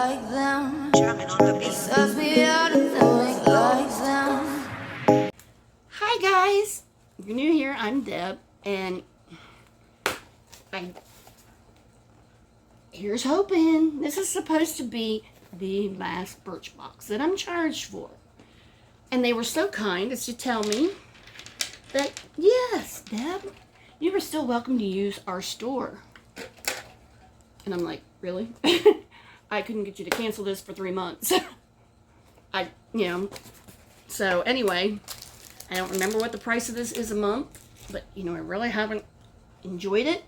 like them. It sucks me out to think like them. Hi guys, if you're new here, I'm Deb, and here's hoping. This is supposed to be the last Birchbox that I'm charged for. And they were so kind as to tell me that, yes, Deb, you were still welcome to use our store. And I'm like, really? I couldn't get you to cancel this for 3 months. So anyway, I don't remember what the price of this is a month, but I really haven't enjoyed it.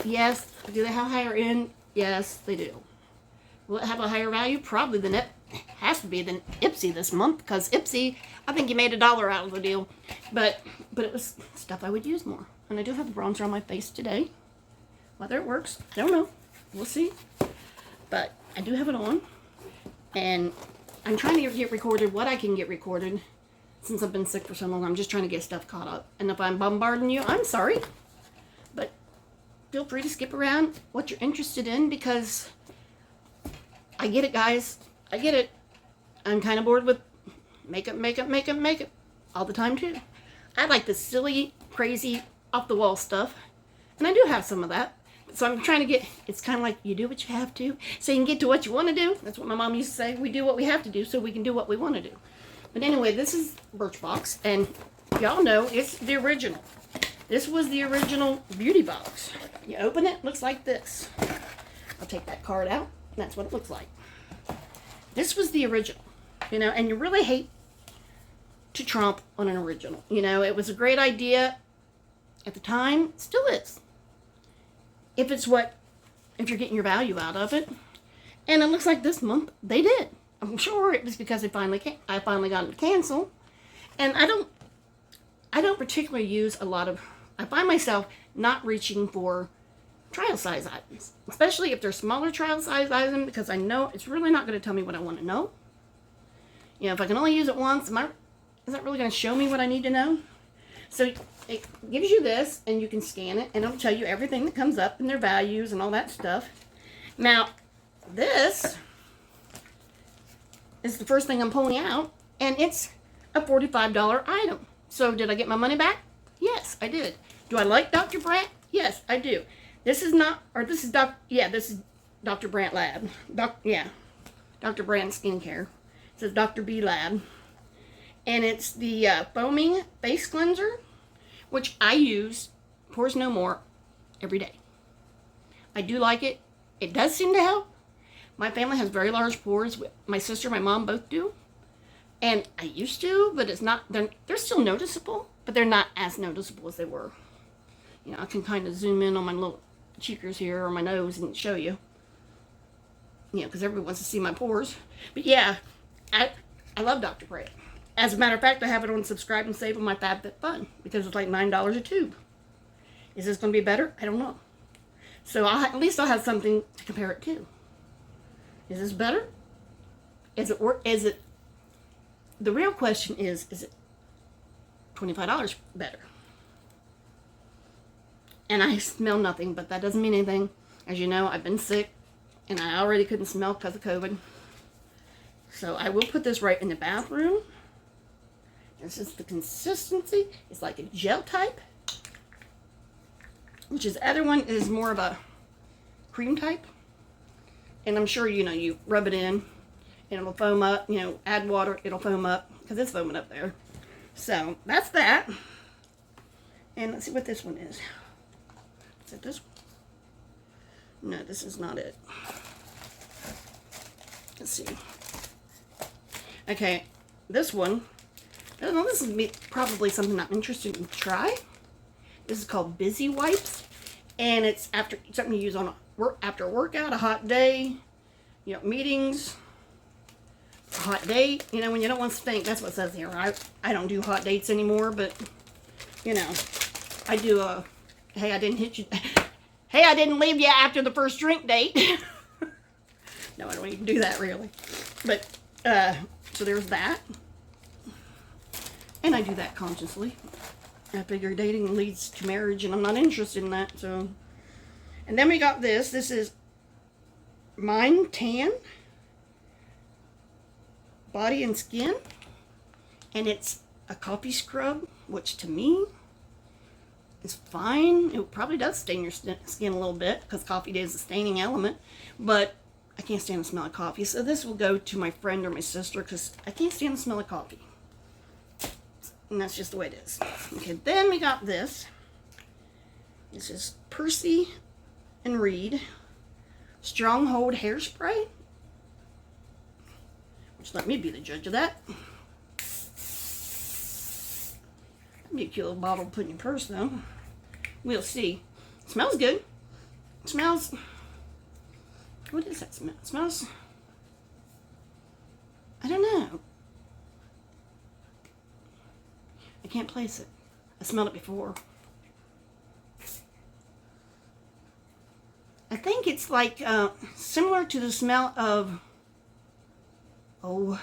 Yes, do they have higher end? Yes, they do. Will it have a higher value? Probably than it has to be than Ipsy this month, because Ipsy, I think you made $1 out of the deal. But it was stuff I would use more. And I do have the bronzer on my face today. Whether it works, I don't know. We'll see. But I do have it on. And I'm trying to get recorded what I can get recorded since I've been sick for so long. I'm just trying to get stuff caught up. And if I'm bombarding you, I'm sorry. But feel free to skip around what you're interested in, because I get it, guys. I get it. I'm kind of bored with makeup all the time, too. I like the silly, crazy, off-the-wall stuff. And I do have some of that. So I'm trying to get, it's kind of like you do what you have to, so you can get to what you want to do. That's what my mom used to say. We do what we have to do so we can do what we want to do. But anyway, this is Birchbox, and y'all know it's the original. This was the original beauty box. You open it, looks like this. I'll take that card out. That's what it looks like. This was the original, and you really hate to trump on an original. It was a great idea at the time, still is. If you're getting your value out of it. And it looks like this month they did. I'm sure it was because I finally got it to cancel. And I don't particularly use a lot of, I find myself not reaching for trial size items, especially if they're smaller trial size items, because I know it's really not going to tell me what I want to know. If I can only use it once, is that really going to show me what I need to know? So it gives you this, and you can scan it, and it'll tell you everything that comes up and their values and all that stuff. Now, this is the first thing I'm pulling out, and it's a $45 item. So did I get my money back? Yes, I did. Do I like Dr. Brandt? Yes, I do. This is Dr. Brandt Lab. Dr. Brandt Skincare. It says Dr.B Lab. And it's the foaming face cleanser, which I use Pores No More every day. I do like it. It does seem to help. My family has very large pores. My sister, my mom both do. And I used to, but it's not, they're still noticeable, but they're not as noticeable as they were. I can kind of zoom in on my little cheekers here or my nose and show you. Because everyone wants to see my pores. But yeah, I love Dr. Brandt. As a matter of fact, I have it on subscribe and save on my FabFitFun because it's like $9 a tube. Is this going to be better? I don't know. So at least I'll have something to compare it to. Is this better? Is it? The real question is it $25 better? And I smell nothing, but that doesn't mean anything. As you know, I've been sick, and I already couldn't smell because of COVID. So I will put this right in the bathroom. This is the consistency. It's like a gel type, which is the other one is more of a cream type. And I'm sure you rub it in, and it'll foam up. Add water, it'll foam up because it's foaming up there. So that's that. And let's see what this one is. Is it this one? No, this is not it. Let's see. Okay, this one. I don't know, this is probably something I'm interested in to try. This is called Busy Wipes. And it's something you use after a workout, a hot day, meetings, a hot date, when you don't want to think. That's what it says here. I don't do hot dates anymore, but, I do hey, I didn't hit you. Hey, I didn't leave you after the first drink date. No, I don't even do that, really. But, so there's that. And I do that consciously. I figure dating leads to marriage, and I'm not interested in that, so. And then we got this. This is Mind Tan Body and Skin, and it's a coffee scrub, which to me is fine. It probably does stain your skin a little bit because coffee is a staining element, but I can't stand the smell of coffee. So this will go to my friend or my sister because I can't stand the smell of coffee. And that's just the way it is. Okay, then we got this. This is Percy and Reed Stronghold Hairspray. Which let me be the judge of that. That'd be a cute little bottle to put in your purse though. We'll see. It smells good. It smells... What does that smell? It smells... I don't know. I can't place it. I smelled it before. I think it's like similar to the smell of... Oh,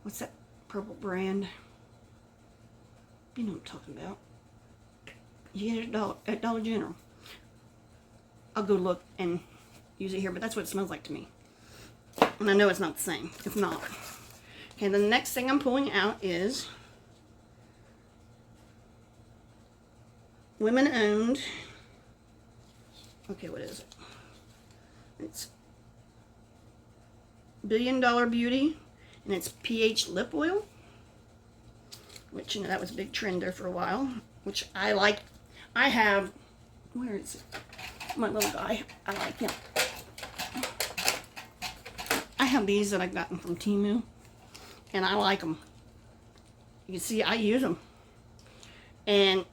what's that purple brand? You know what I'm talking about. You get it at Dollar General. I'll go look and use it here, but that's what it smells like to me. And I know it's not the same. It's not. Okay, the next thing I'm pulling out is women owned. Okay, what is it? It's $1 Billion Beauty, and it's pH lip oil, which, you know, that was a big trend there for a while, which I like. I have, where is it? My little guy, I like him. I have these that I've gotten from Temu, and I like them. You can see I use them, and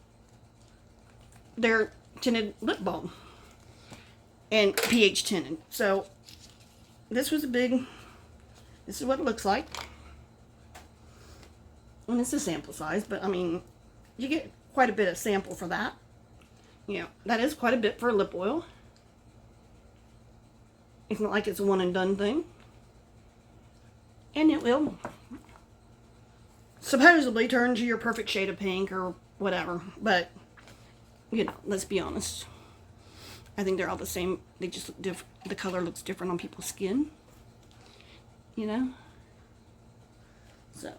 they're tinted lip balm and pH tinted. So this was a big, this is what it looks like. And it's a sample size, but I mean, you get quite a bit of sample for that. You know, that is quite a bit for a lip oil. It's not like it's a one and done thing. And it will supposedly turn to your perfect shade of pink or whatever. But, you know, let's be honest. I think they're all the same. They just look different. The color looks different on people's skin. You know? So,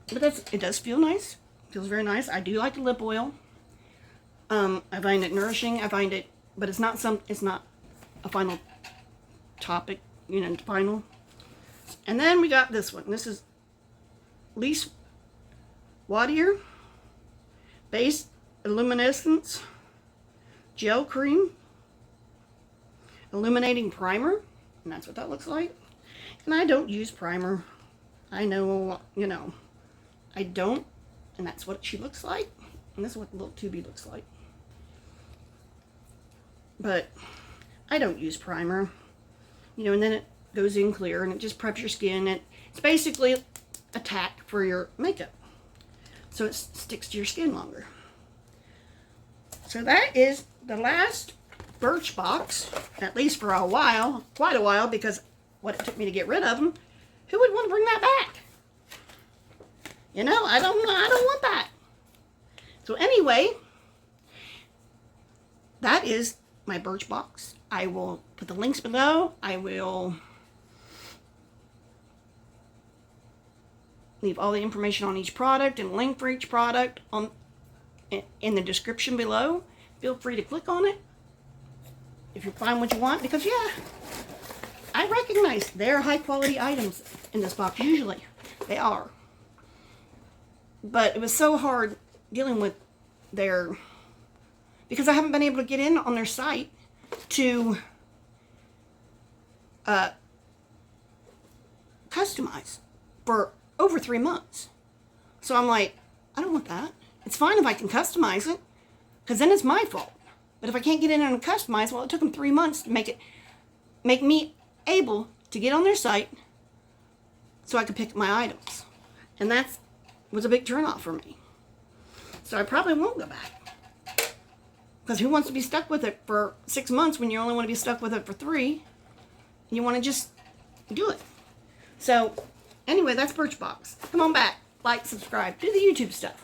but it does feel nice. It feels very nice. I do like the lip oil. I find it nourishing. I find it, but it's not a final topic, you know, final. And then we got this one. This is Lise Wadier Base Illumination Gel Cream Illuminating Primer, and that's what that looks like. And I don't use primer. I know, you know, I don't, and that's what she looks like. And this is what the little tubey looks like. But I don't use primer, you know, and then it goes in clear and it just preps your skin. It's basically a tack for your makeup, so it sticks to your skin longer. So that is the last Birchbox, at least for a while, quite a while, because what it took me to get rid of them. Who would want to bring that back? You know, I don't want that. So anyway, that is my Birchbox. I will put the links below. I will leave all the information on each product and link for each product in the description below. Feel free to click on it if you find what you want, because yeah, I recognize they're high quality items in this box. Usually they are, but it was so hard dealing with their, because I haven't been able to get in on their site to customize for over 3 months. So I'm like, I don't want that. It's fine if I can customize it, because then it's my fault. But if I can't get in and customize, well, it took them 3 months to make me able to get on their site so I could pick my items. And that was a big turnoff for me. So I probably won't go back. Because who wants to be stuck with it for 6 months when you only want to be stuck with it for 3? You want to just do it. So, anyway, that's Birchbox. Come on back. Like, subscribe. Do the YouTube stuff.